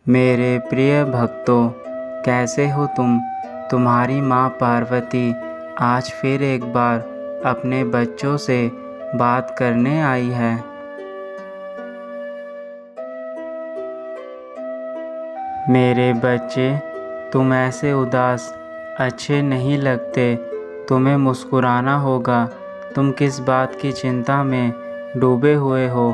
मेरे प्रिय भक्तों, कैसे हो तुम? तुम्हारी माँ पार्वती आज फिर एक बार अपने बच्चों से बात करने आई है। मेरे बच्चे, तुम ऐसे उदास अच्छे नहीं लगते। तुम्हें मुस्कुराना होगा। तुम किस बात की चिंता में डूबे हुए हो?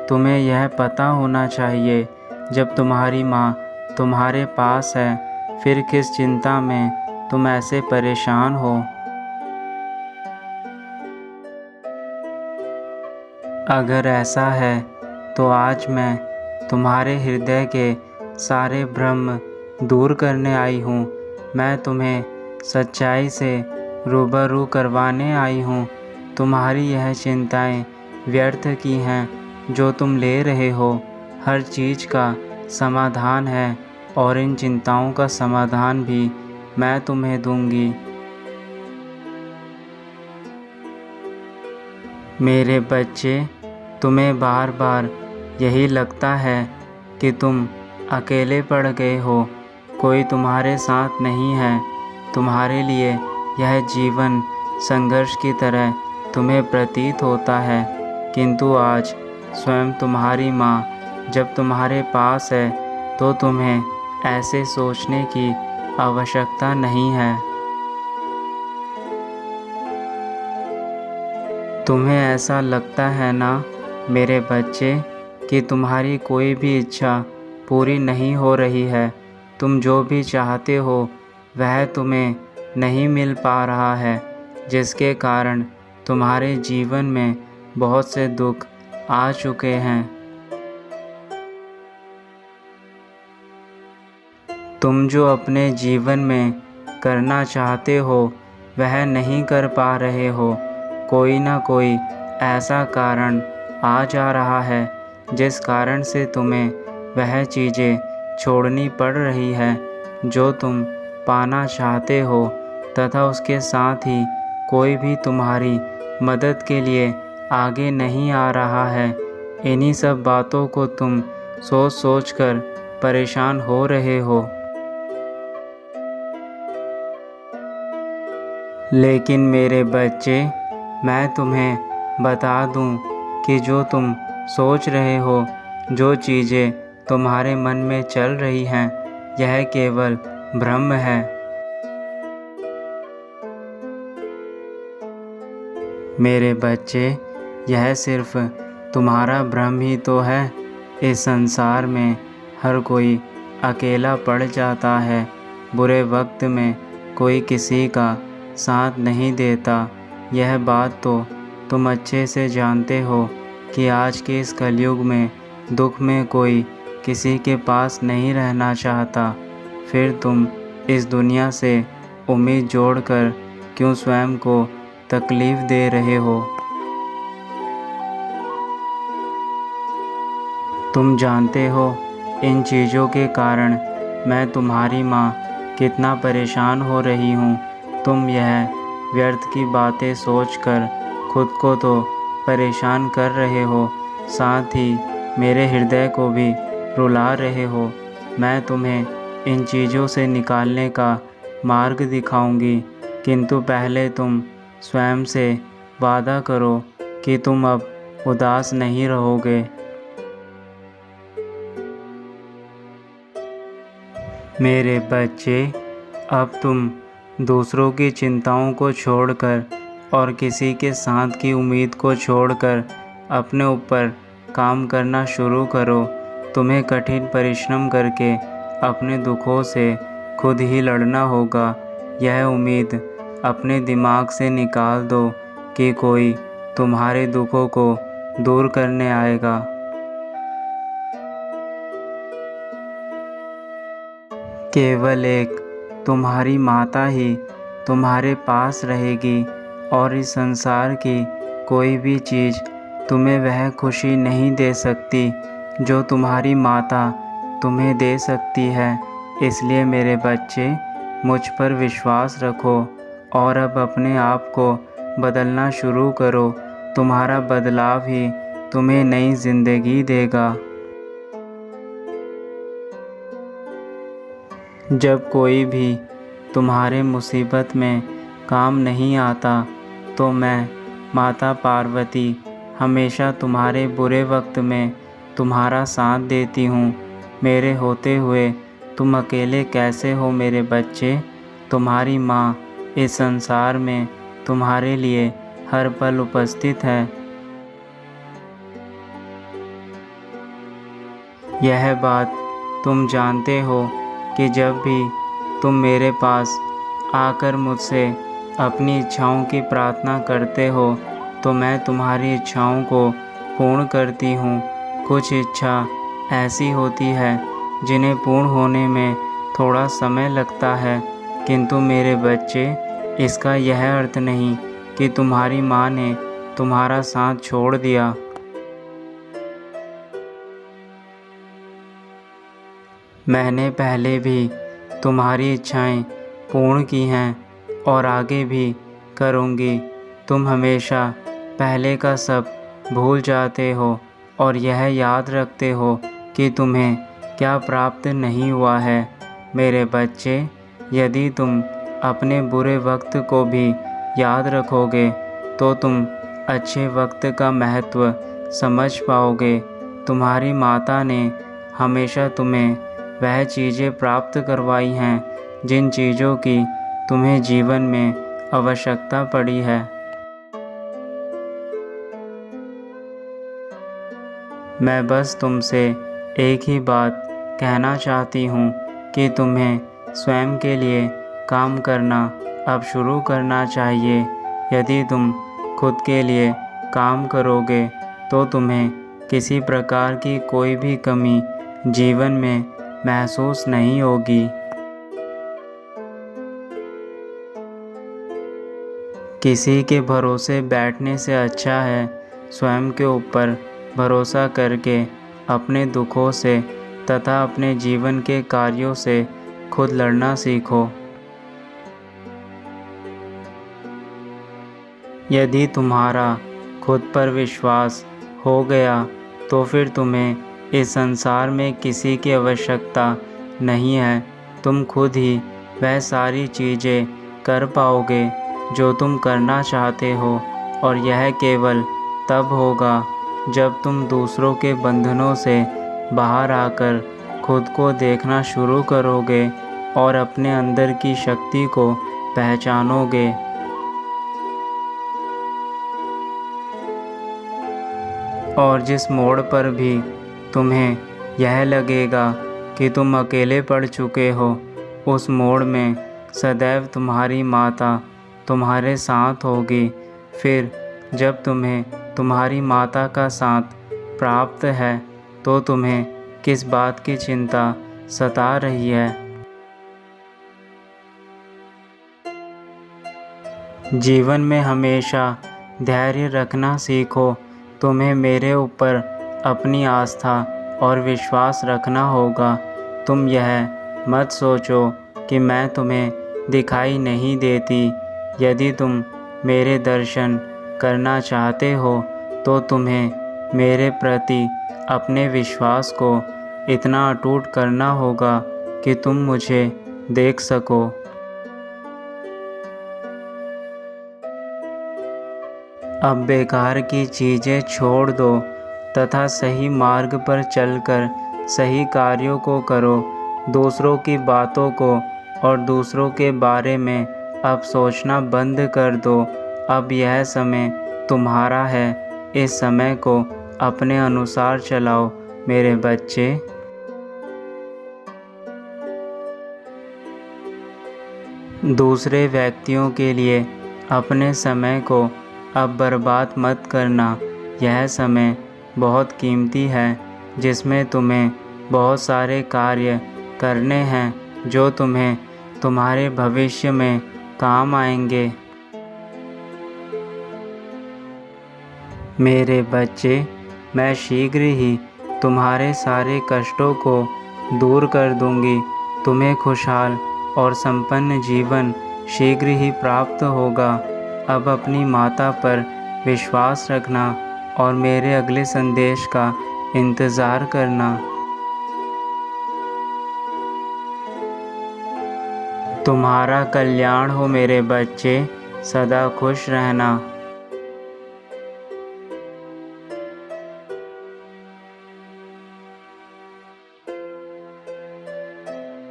तुम्हें यह पता होना चाहिए, जब तुम्हारी माँ तुम्हारे पास है, फिर किस चिंता में तुम ऐसे परेशान हो। अगर ऐसा है तो आज मैं तुम्हारे हृदय के सारे भ्रम दूर करने आई हूँ। मैं तुम्हें सच्चाई से रूबरू करवाने आई हूँ। तुम्हारी यह चिंताएं व्यर्थ की हैं जो तुम ले रहे हो। हर चीज़ का समाधान है और इन चिंताओं का समाधान भी मैं तुम्हें दूंगी। मेरे बच्चे, तुम्हें बार बार यही लगता है कि तुम अकेले पड़ गए हो, कोई तुम्हारे साथ नहीं है। तुम्हारे लिए यह जीवन संघर्ष की तरह तुम्हें प्रतीत होता है, किंतु आज स्वयं तुम्हारी माँ जब तुम्हारे पास है तो तुम्हें ऐसे सोचने की आवश्यकता नहीं है। तुम्हें ऐसा लगता है ना मेरे बच्चे कि तुम्हारी कोई भी इच्छा पूरी नहीं हो रही है। तुम जो भी चाहते हो वह तुम्हें नहीं मिल पा रहा है, जिसके कारण तुम्हारे जीवन में बहुत से दुख आ चुके हैं। तुम जो अपने जीवन में करना चाहते हो वह नहीं कर पा रहे हो। कोई ना कोई ऐसा कारण आ जा रहा है जिस कारण से तुम्हें वह चीज़ें छोड़नी पड़ रही है जो तुम पाना चाहते हो, तथा उसके साथ ही कोई भी तुम्हारी मदद के लिए आगे नहीं आ रहा है। इन्हीं सब बातों को तुम सोच सोच कर परेशान हो रहे हो। लेकिन मेरे बच्चे, मैं तुम्हें बता दूं कि जो तुम सोच रहे हो, जो चीज़ें तुम्हारे मन में चल रही हैं, यह केवल भ्रम है। मेरे बच्चे, यह सिर्फ तुम्हारा भ्रम ही तो है। इस संसार में हर कोई अकेला पड़ जाता है। बुरे वक्त में कोई किसी का साथ नहीं देता। यह बात तो तुम अच्छे से जानते हो कि आज के इस कलयुग में दुख में कोई किसी के पास नहीं रहना चाहता। फिर तुम इस दुनिया से उम्मीद जोड़कर क्यों स्वयं को तकलीफ़ दे रहे हो? तुम जानते हो इन चीज़ों के कारण मैं तुम्हारी माँ कितना परेशान हो रही हूँ। तुम यह व्यर्थ की बातें सोचकर खुद को तो परेशान कर रहे हो, साथ ही मेरे हृदय को भी रुला रहे हो। मैं तुम्हें इन चीज़ों से निकालने का मार्ग दिखाऊंगी, किंतु पहले तुम स्वयं से वादा करो कि तुम अब उदास नहीं रहोगे। मेरे बच्चे, अब तुम दूसरों की चिंताओं को छोड़कर और किसी के साथ की उम्मीद को छोड़कर अपने ऊपर काम करना शुरू करो। तुम्हें कठिन परिश्रम करके अपने दुखों से खुद ही लड़ना होगा। यह उम्मीद अपने दिमाग से निकाल दो कि कोई तुम्हारे दुखों को दूर करने आएगा। केवल एक तुम्हारी माता ही तुम्हारे पास रहेगी और इस संसार की कोई भी चीज़ तुम्हें वह खुशी नहीं दे सकती जो तुम्हारी माता तुम्हें दे सकती है। इसलिए मेरे बच्चे, मुझ पर विश्वास रखो और अब अपने आप को बदलना शुरू करो। तुम्हारा बदलाव ही तुम्हें नई ज़िंदगी देगा। जब कोई भी तुम्हारे मुसीबत में काम नहीं आता तो मैं माता पार्वती हमेशा तुम्हारे बुरे वक्त में तुम्हारा साथ देती हूँ। मेरे होते हुए तुम अकेले कैसे हो मेरे बच्चे? तुम्हारी माँ इस संसार में तुम्हारे लिए हर पल उपस्थित है। यह बात तुम जानते हो कि जब भी तुम मेरे पास आकर मुझसे अपनी इच्छाओं की प्रार्थना करते हो तो मैं तुम्हारी इच्छाओं को पूर्ण करती हूँ। कुछ इच्छा ऐसी होती है जिन्हें पूर्ण होने में थोड़ा समय लगता है, किंतु मेरे बच्चे इसका यह अर्थ नहीं कि तुम्हारी माँ ने तुम्हारा साथ छोड़ दिया। मैंने पहले भी तुम्हारी इच्छाएं पूर्ण की हैं और आगे भी करूँगी। तुम हमेशा पहले का सब भूल जाते हो और यह याद रखते हो कि तुम्हें क्या प्राप्त नहीं हुआ है। मेरे बच्चे, यदि तुम अपने बुरे वक्त को भी याद रखोगे तो तुम अच्छे वक्त का महत्व समझ पाओगे। तुम्हारी माता ने हमेशा तुम्हें वह चीज़ें प्राप्त करवाई हैं जिन चीज़ों की तुम्हें जीवन में आवश्यकता पड़ी है। मैं बस तुमसे एक ही बात कहना चाहती हूँ कि तुम्हें स्वयं के लिए काम करना अब शुरू करना चाहिए। यदि तुम खुद के लिए काम करोगे तो तुम्हें किसी प्रकार की कोई भी कमी जीवन में महसूस नहीं होगी। किसी के भरोसे बैठने से अच्छा है स्वयं के ऊपर भरोसा करके अपने दुखों से तथा अपने जीवन के कार्यों से खुद लड़ना सीखो। यदि तुम्हारा खुद पर विश्वास हो गया तो फिर तुम्हें इस संसार में किसी की आवश्यकता नहीं है। तुम खुद ही वह सारी चीज़ें कर पाओगे जो तुम करना चाहते हो और यह केवल तब होगा जब तुम दूसरों के बंधनों से बाहर आकर खुद को देखना शुरू करोगे और अपने अंदर की शक्ति को पहचानोगे। और जिस मोड़ पर भी तुम्हें यह लगेगा कि तुम अकेले पड़ चुके हो, उस मोड़ में सदैव तुम्हारी माता तुम्हारे साथ होगी। फिर जब तुम्हें तुम्हारी माता का साथ प्राप्त है तो तुम्हें किस बात की चिंता सता रही है? जीवन में हमेशा धैर्य रखना सीखो। तुम्हें मेरे ऊपर अपनी आस्था और विश्वास रखना होगा। तुम यह मत सोचो कि मैं तुम्हें दिखाई नहीं देती। यदि तुम मेरे दर्शन करना चाहते हो तो तुम्हें मेरे प्रति अपने विश्वास को इतना अटूट करना होगा कि तुम मुझे देख सको। अब बेकार की चीज़ें छोड़ दो तथा सही मार्ग पर चलकर सही कार्यों को करो। दूसरों की बातों को और दूसरों के बारे में अब सोचना बंद कर दो। अब यह समय तुम्हारा है। इस समय को अपने अनुसार चलाओ मेरे बच्चे। दूसरे व्यक्तियों के लिए अपने समय को अब बर्बाद मत करना। यह समय बहुत कीमती है जिसमें तुम्हें बहुत सारे कार्य करने हैं जो तुम्हें तुम्हारे भविष्य में काम आएंगे। मेरे बच्चे, मैं शीघ्र ही तुम्हारे सारे कष्टों को दूर कर दूंगी। तुम्हें खुशहाल और संपन्न जीवन शीघ्र ही प्राप्त होगा। अब अपनी माता पर विश्वास रखना और मेरे अगले संदेश का इंतज़ार करना। तुम्हारा कल्याण हो मेरे बच्चे, सदा खुश रहना।